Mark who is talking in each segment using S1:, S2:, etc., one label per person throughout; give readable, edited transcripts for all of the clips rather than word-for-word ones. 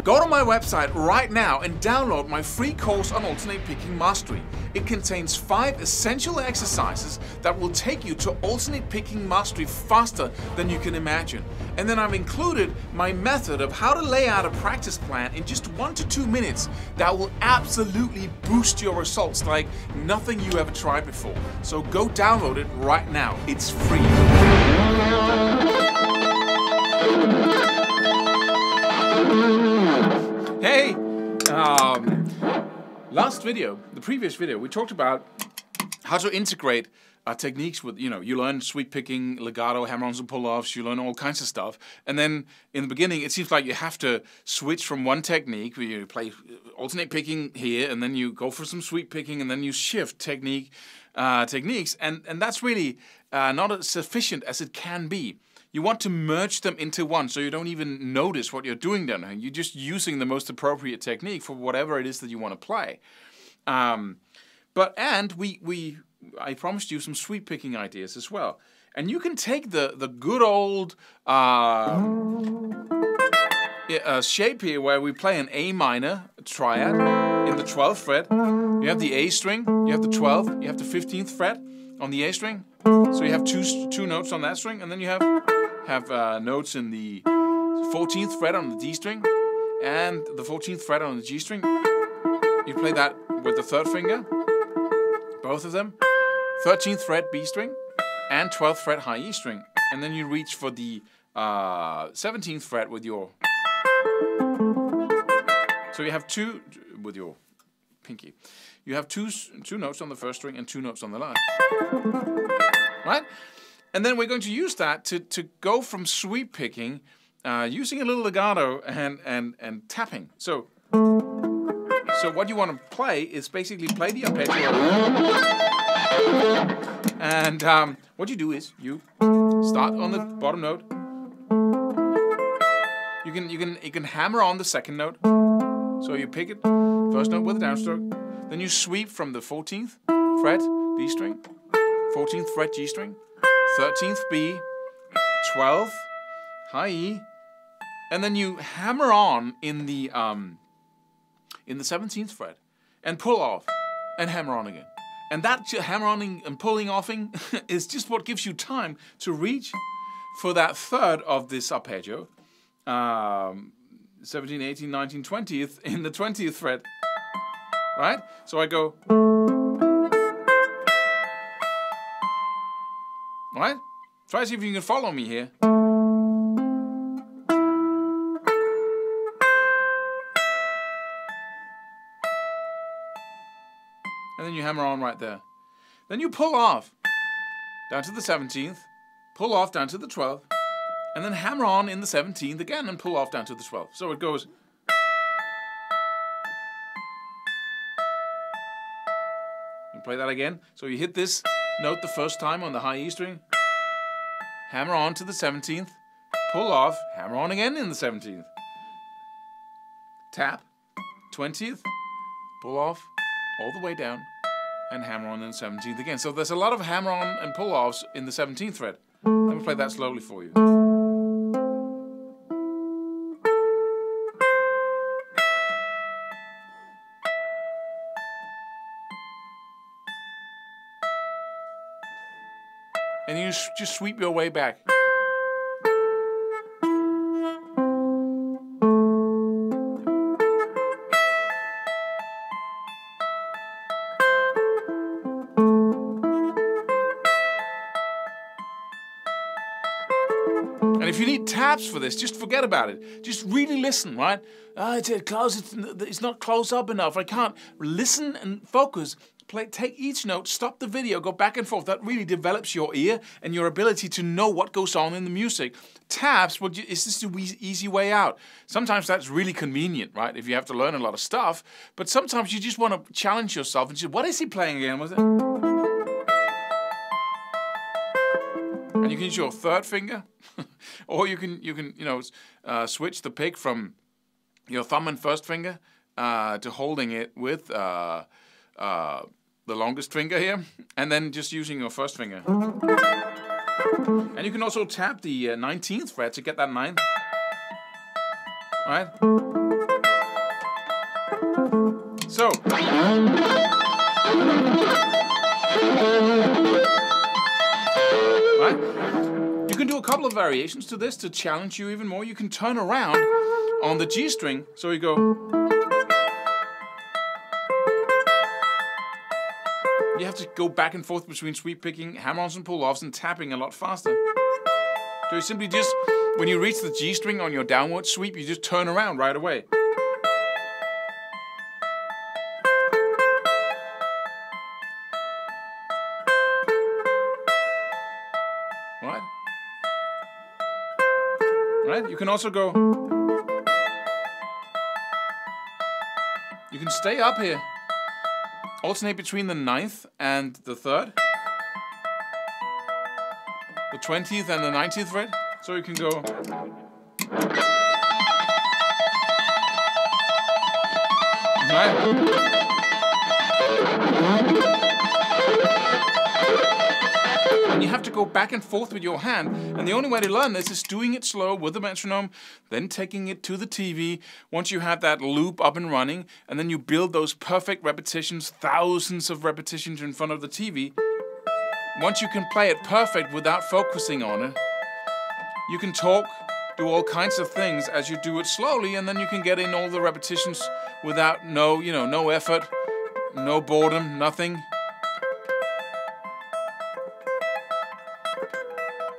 S1: Go to my website right now and download my free course on alternate picking mastery. It contains 5 essential exercises that will take you to alternate picking mastery faster than you can imagine. And then I've included my method of how to lay out a practice plan in just 1 to 2 minutes that will absolutely boost your results like nothing you ever tried before. So go download it right now. It's free. Hey! Last video, the previous video, we talked about how to integrate techniques with, you learn sweep picking, legato, hammer-ons and pull-offs, you learn all kinds of stuff. And then in the beginning, it seems like you have to switch from one technique, where you play alternate picking here, and then you go for some sweep picking, and then you shift techniques. And that's really not as sufficient as it can be. You want to merge them into one, so you don't even notice what you're doing then. You're just using the most appropriate technique for whatever it is that you want to play. I promised you some sweep picking ideas as well. And you can take the good old shape here where we play an A minor triad in the 12th fret. You have the A string, you have the 12th, you have the 15th fret on the A string. So you have two notes on that string, and then you have notes in the 14th fret on the D string and the 14th fret on the G string. You play that with the 3rd finger, both of them, 13th fret B string and 12th fret high E string, and then you reach for the 17th fret with your, so you have two with your pinky. You have two notes on the 1st string and 2 notes on the line, right? And then we're going to use that to go from sweep picking, using a little legato and tapping. So what you want to play is basically play the arpeggio. And what you do is you start on the bottom note. You can hammer on the 2nd note. So you pick it, 1st note with a downstroke. Then you sweep from the 14th fret D string, 14th fret G string, 13th B, 12th high E, and then you hammer on in the 17th fret and pull off and hammer on again. And that hammer-oning and pulling offing is just what gives you time to reach for that 3rd of this arpeggio, 17, 18, 19, 20th in the 20th fret, right? So I go, right? Try to see if you can follow me here. And then you hammer on right there. Then you pull off down to the 17th, pull off down to the 12th, and then hammer on in the 17th again and pull off down to the 12th. So it goes. You play that again. So you hit this note the 1st time on the high E string, hammer on to the 17th, pull off, hammer on again in the 17th, tap, 20th, pull off all the way down, and hammer on in the 17th again. So there's a lot of hammer on and pull offs in the 17th fret. Let me play that slowly for you. And you just sweep your way back. And if you need taps for this, just forget about it. Just really listen, right? It's not close up enough. I can't. Listen and focus. Take each note, stop the video, go back and forth. That really develops your ear and your ability to know what goes on in the music. Taps, well, is this the easy way out? Sometimes that's really convenient, right? If you have to learn a lot of stuff. But sometimes you just want to challenge yourself and say, what is he playing again? Was it? And you can use your 3rd finger, or you can switch the pick from your thumb and 1st finger to holding it with the longest finger here, and then just using your 1st finger. And you can also tap the 19th fret to get that 9th. Right? So. Right? You can do a couple of variations to this to challenge you even more. You can turn around on the G string, so you go. You have to go back and forth between sweep picking, hammer-ons and pull-offs, and tapping a lot faster. So you simply just, when you reach the G string on your downward sweep, you just turn around right away. Right? Right? You can also go. You can stay up here. Alternate between the 9th and the 3rd. The 20th and the 19th fret. So you can go. Right? And you have to go back and forth with your hand. And the only way to learn this is doing it slow with the metronome, then taking it to the TV. Once you have that loop up and running, and then you build those perfect repetitions, thousands of repetitions in front of the TV. Once you can play it perfect without focusing on it, you can talk, do all kinds of things as you do it slowly, and then you can get in all the repetitions without no effort, no boredom, nothing.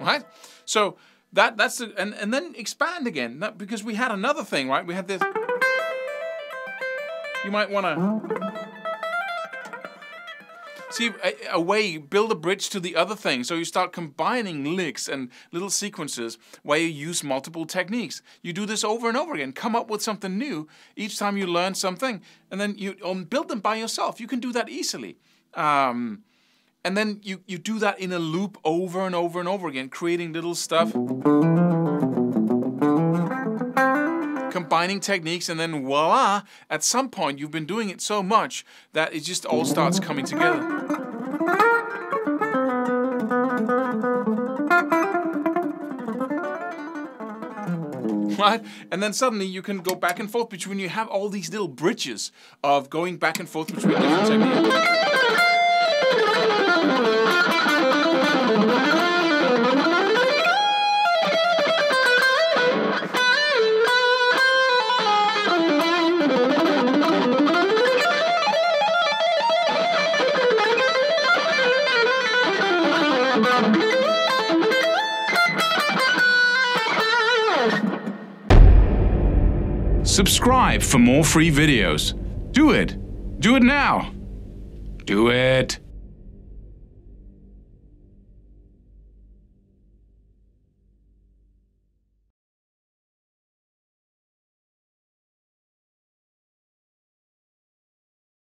S1: Right? So that's the, and then expand again, because we had another thing, right? We had this. You might want to see a way, build a bridge to the other thing. So you start combining licks and little sequences where you use multiple techniques. You do this over and over again. Come up with something new each time you learn something, and then you build them by yourself. You can do that easily. And then you do that in a loop over and over and over again, creating little stuff, combining techniques, and then voila, at some point you've been doing it so much that it just all starts coming together. Right? And then suddenly you can go back and forth between, you have all these little bridges of going back and forth between different techniques. Subscribe for more free videos. Do it. Do it now. Do it.